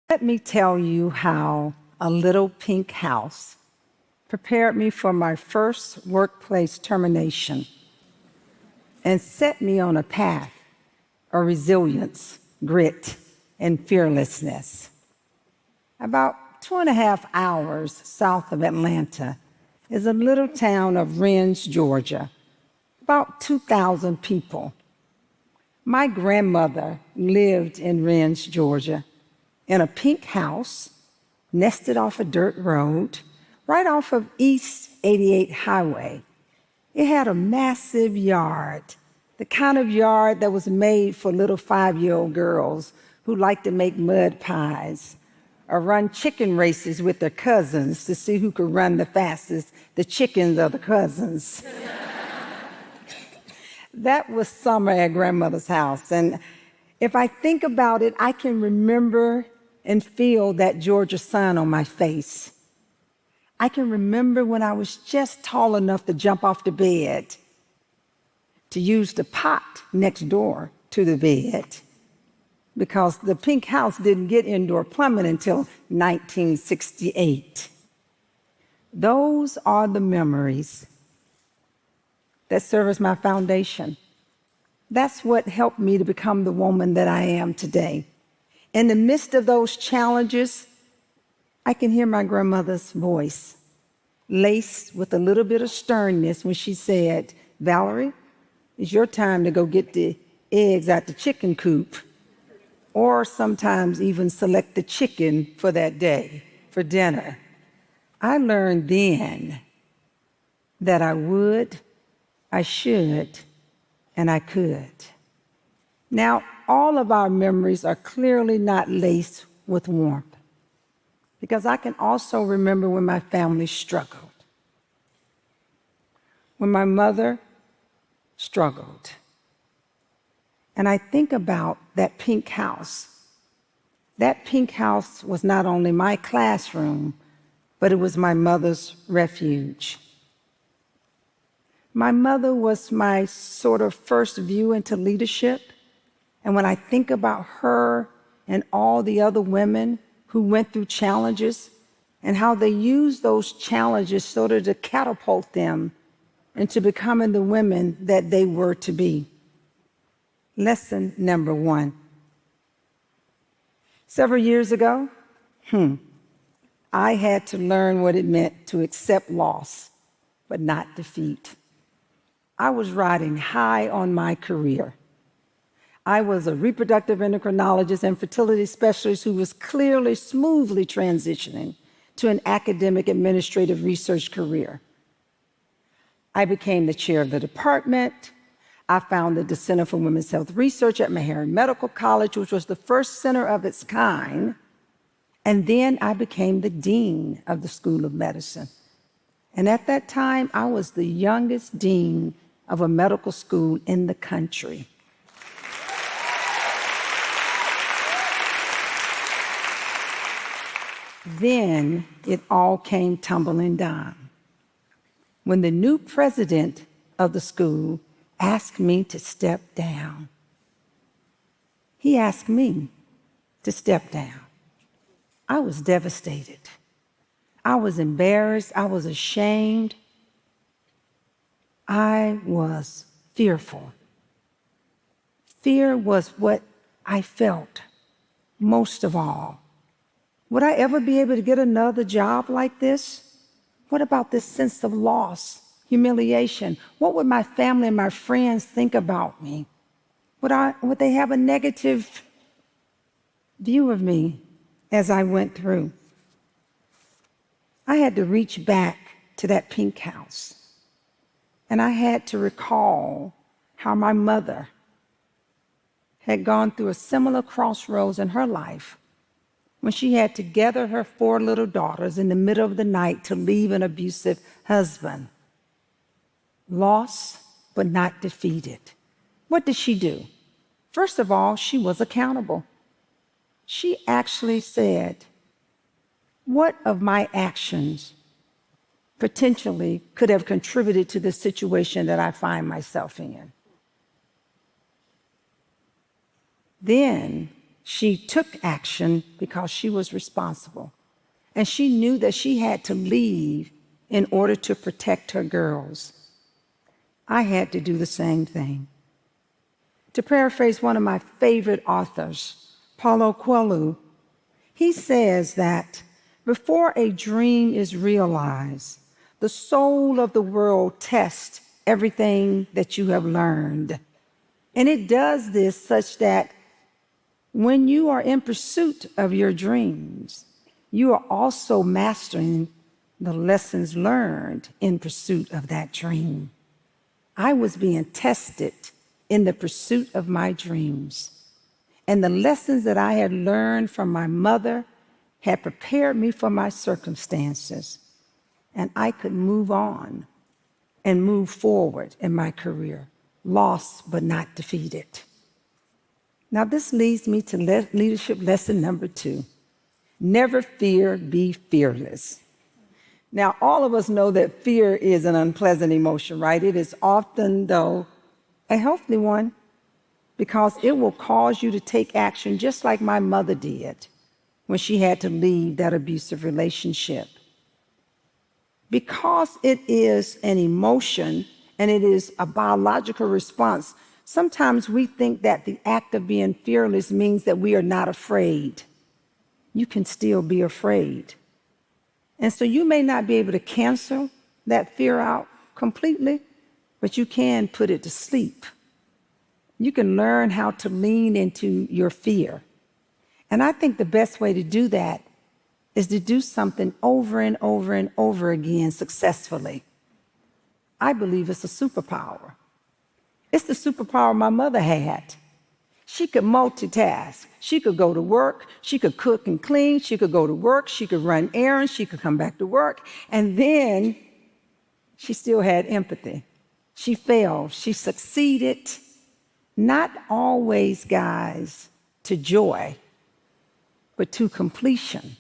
Let me tell you how a little pink house prepared me for my first workplace termination and set me on a path of resilience, grit, and fearlessness. About 2.5 hours south of Atlanta is a little town of Rens, Georgia, about 2,000 people. My grandmother lived in Rens, Georgia, in a pink house nested off a dirt road right off of East 88 Highway. It had a massive yard, the kind of yard that was made for little 5-year-old girls who liked to make mud pies or run chicken races with their cousins to see who could run the fastest, the chickens or the cousins. That was summer at grandmother's house. And if I think about it, I can remember and feel that Georgia sun on my face. I can remember when I was just tall enough to jump off the bed, to use the pot next door to the bed, because the pink house didn't get indoor plumbing until 1968. Those are the memories that serve as my foundation. That's what helped me to become the woman that I am today. In the midst of those challenges, I can hear my grandmother's voice, laced with a little bit of sternness when she said, "Valerie, it's your time to go get the eggs out the chicken coop," or sometimes even select the chicken for that day for dinner. I learned then that I would, I should, and I could. Now, all of our memories are clearly not laced with warmth, because I can also remember when my family struggled, when my mother struggled. And I think about that pink house. That pink house was not only my classroom, but it was my mother's refuge. My mother was my sort of first view into leadership. And when I think about her and all the other women who went through challenges and how they used those challenges sort of to catapult them into becoming the women that they were to be. Lesson number 1. Several years ago, I had to learn what it meant to accept loss, but not defeat. I was riding high on my career. I was a reproductive endocrinologist and fertility specialist who was clearly, smoothly transitioning to an academic administrative research career. I became the chair of the department. I founded the Center for Women's Health Research at Meharry Medical College, which was the first center of its kind. And then I became the dean of the School of Medicine. And at that time, I was the youngest dean of a medical school in the country. Then it all came tumbling down when the new president of the school asked me to step down. He asked me to step down. I was devastated. I was embarrassed. I was ashamed. I was fearful. Fear was what I felt most of all. Would I ever be able to get another job like this? What about this sense of loss, humiliation? What would my family and my friends think about me? Would they have a negative view of me as I went through? I had to reach back to that pink house, and I had to recall how my mother had gone through a similar crossroads in her life when she had to gather her 4 little daughters in the middle of the night to leave an abusive husband. Lost, but not defeated. What did she do? First of all, she was accountable. She actually said, what of my actions potentially could have contributed to the situation that I find myself in? Then She took action because she was responsible. And she knew that she had to leave in order to protect her girls. I had to do the same thing. To paraphrase one of my favorite authors, Paulo Coelho, he says that before a dream is realized, the soul of the world tests everything that you have learned. And it does this such that when you are in pursuit of your dreams, you are also mastering the lessons learned in pursuit of that dream. I was being tested in the pursuit of my dreams. And the lessons that I had learned from my mother had prepared me for my circumstances. And I could move on and move forward in my career, lost but not defeated. Now, this leads me to leadership lesson number 2. Never fear, be fearless. Now, all of us know that fear is an unpleasant emotion, right? It is often, though, a healthy one, because it will cause you to take action just like my mother did when she had to leave that abusive relationship. Because it is an emotion and it is a biological response, sometimes we think that the act of being fearless means that we are not afraid. You can still be afraid. And so you may not be able to cancel that fear out completely, but you can put it to sleep. You can learn how to lean into your fear. And I think the best way to do that is to do something over and over and over again successfully. I believe it's a superpower. It's the superpower my mother had. She could multitask. She could go to work. She could cook and clean. She could go to work. She could run errands. She could come back to work. And then she still had empathy. She failed. She succeeded. Not always, guys, to joy, but to completion.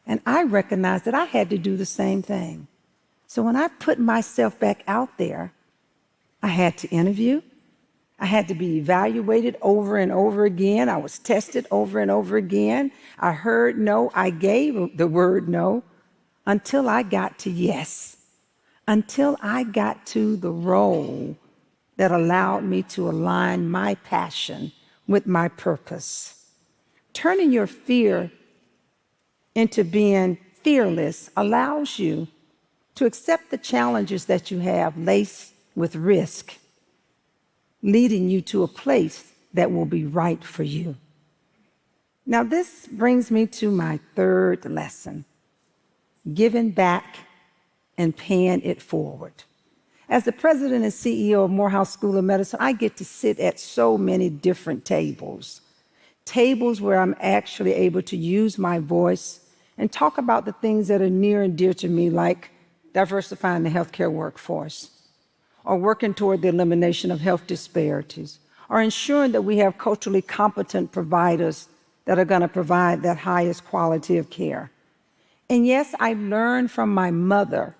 And I recognized that I had to do the same thing. So when I put myself back out there, I had to interview. I had to be evaluated over and over again. I was tested over and over again. I heard no. I gave the word no until I got to yes, until I got to the role that allowed me to align my passion with my purpose. Turning your fear into being fearless allows you to accept the challenges that you have laced with risk, leading you to a place that will be right for you. Now, this brings me to my 3rd lesson, giving back and paying it forward. As the president and CEO of Morehouse School of Medicine, I get to sit at so many different tables where I'm actually able to use my voice and talk about the things that are near and dear to me, like diversifying the healthcare workforce, or working toward the elimination of health disparities, or ensuring that we have culturally competent providers that are going to provide that highest quality of care. And yes, I learned from my mother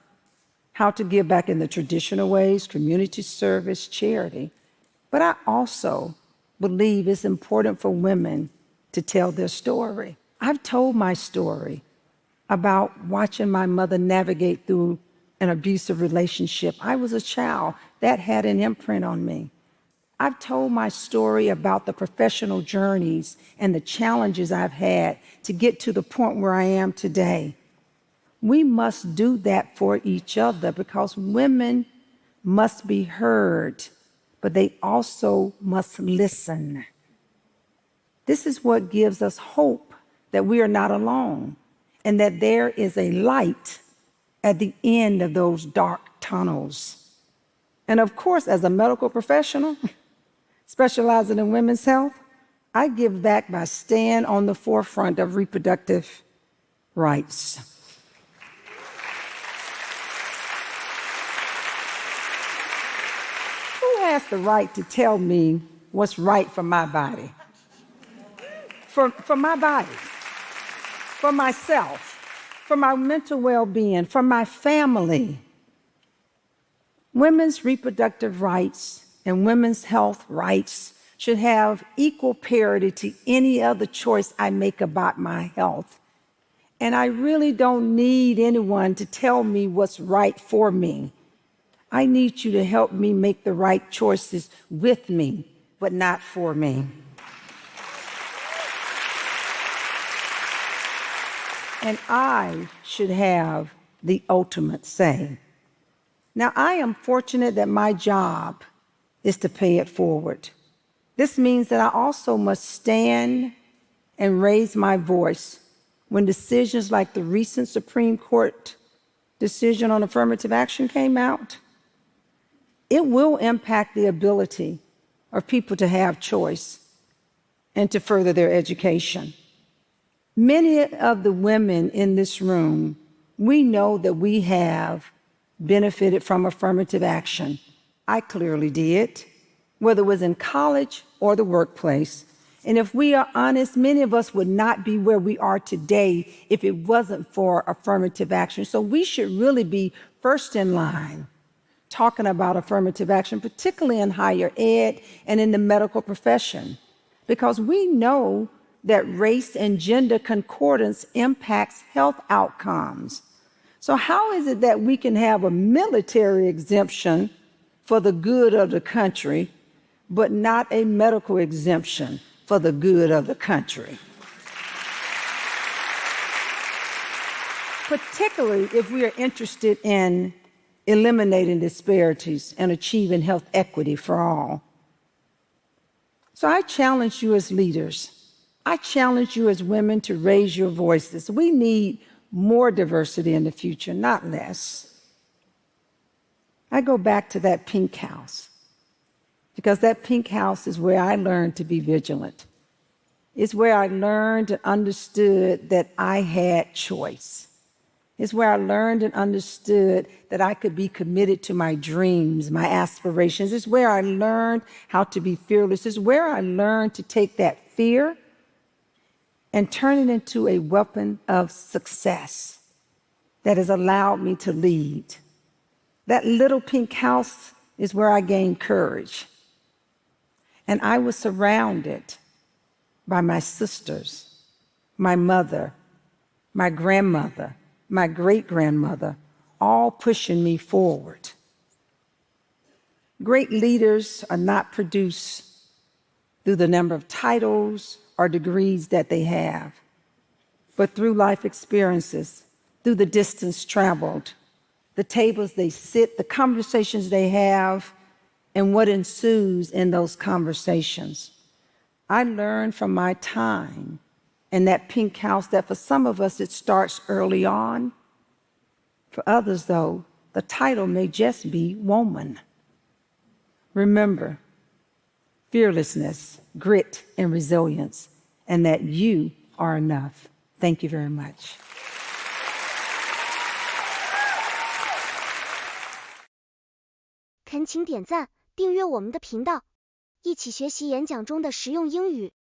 how to give back in the traditional ways, community service, charity. But I also believe it's important for women to tell their story. I've told my story about watching my mother navigate through an abusive relationship. I was a child. That had an imprint on me. I've told my story about the professional journeys and the challenges I've had to get to the point where I am today. We must do that for each other because women must be heard, but they also must listen. This is what gives us hope that we are not alone and that there is a light at the end of those dark tunnels. And of course, as a medical professional specializing in women's health, I give back by staying on the forefront of reproductive rights. Who has the right to tell me what's right for my body? For my body, for myself, for my mental well-being, for my family. Women's reproductive rights and women's health rights should have equal parity to any other choice I make about my health. And I really don't need anyone to tell me what's right for me. I need you to help me make the right choices with me, but not for me. And I should have the ultimate say. Now, I am fortunate that my job is to pay it forward. This means that I also must stand and raise my voice when decisions like the recent Supreme Court decision on affirmative action came out. It will impact the ability of people to have choice and to further their education. Many of the women in this room, we know that we have benefited from affirmative action. I clearly did, whether it was in college or the workplace. And if we are honest, many of us would not be where we are today if it wasn't for affirmative action. So we should really be first in line talking about affirmative action, particularly in higher ed and in the medical profession, because we know that race and gender concordance impacts health outcomes. So how is it that we can have a military exemption for the good of the country, but not a medical exemption for the good of the country? Particularly if we are interested in eliminating disparities and achieving health equity for all. So I challenge you as leaders. I challenge you as women to raise your voices. We need more diversity in the future, not less. I go back to that pink house because that pink house is where I learned to be vigilant. It's where I learned and understood that I had choice. It's where I learned and understood that I could be committed to my dreams, my aspirations. It's where I learned how to be fearless. It's where I learned to take that fear and turn it into a weapon of success that has allowed me to lead. That little pink house is where I gained courage. And I was surrounded by my sisters, my mother, my grandmother, my great-grandmother, all pushing me forward. Great leaders are not produced through the number of titles or degrees that they have, but through life experiences, through the distance traveled, the tables they sit, the conversations they have, and what ensues in those conversations. I learned from my time in that pink house that for some of us it starts early on. For others, though, the title may just be woman. Remember, fearlessness, grit, and resilience, and that you are enough. Thank you very much. 恳请点赞，订阅我们的频道，一起学习演讲中的实用英语。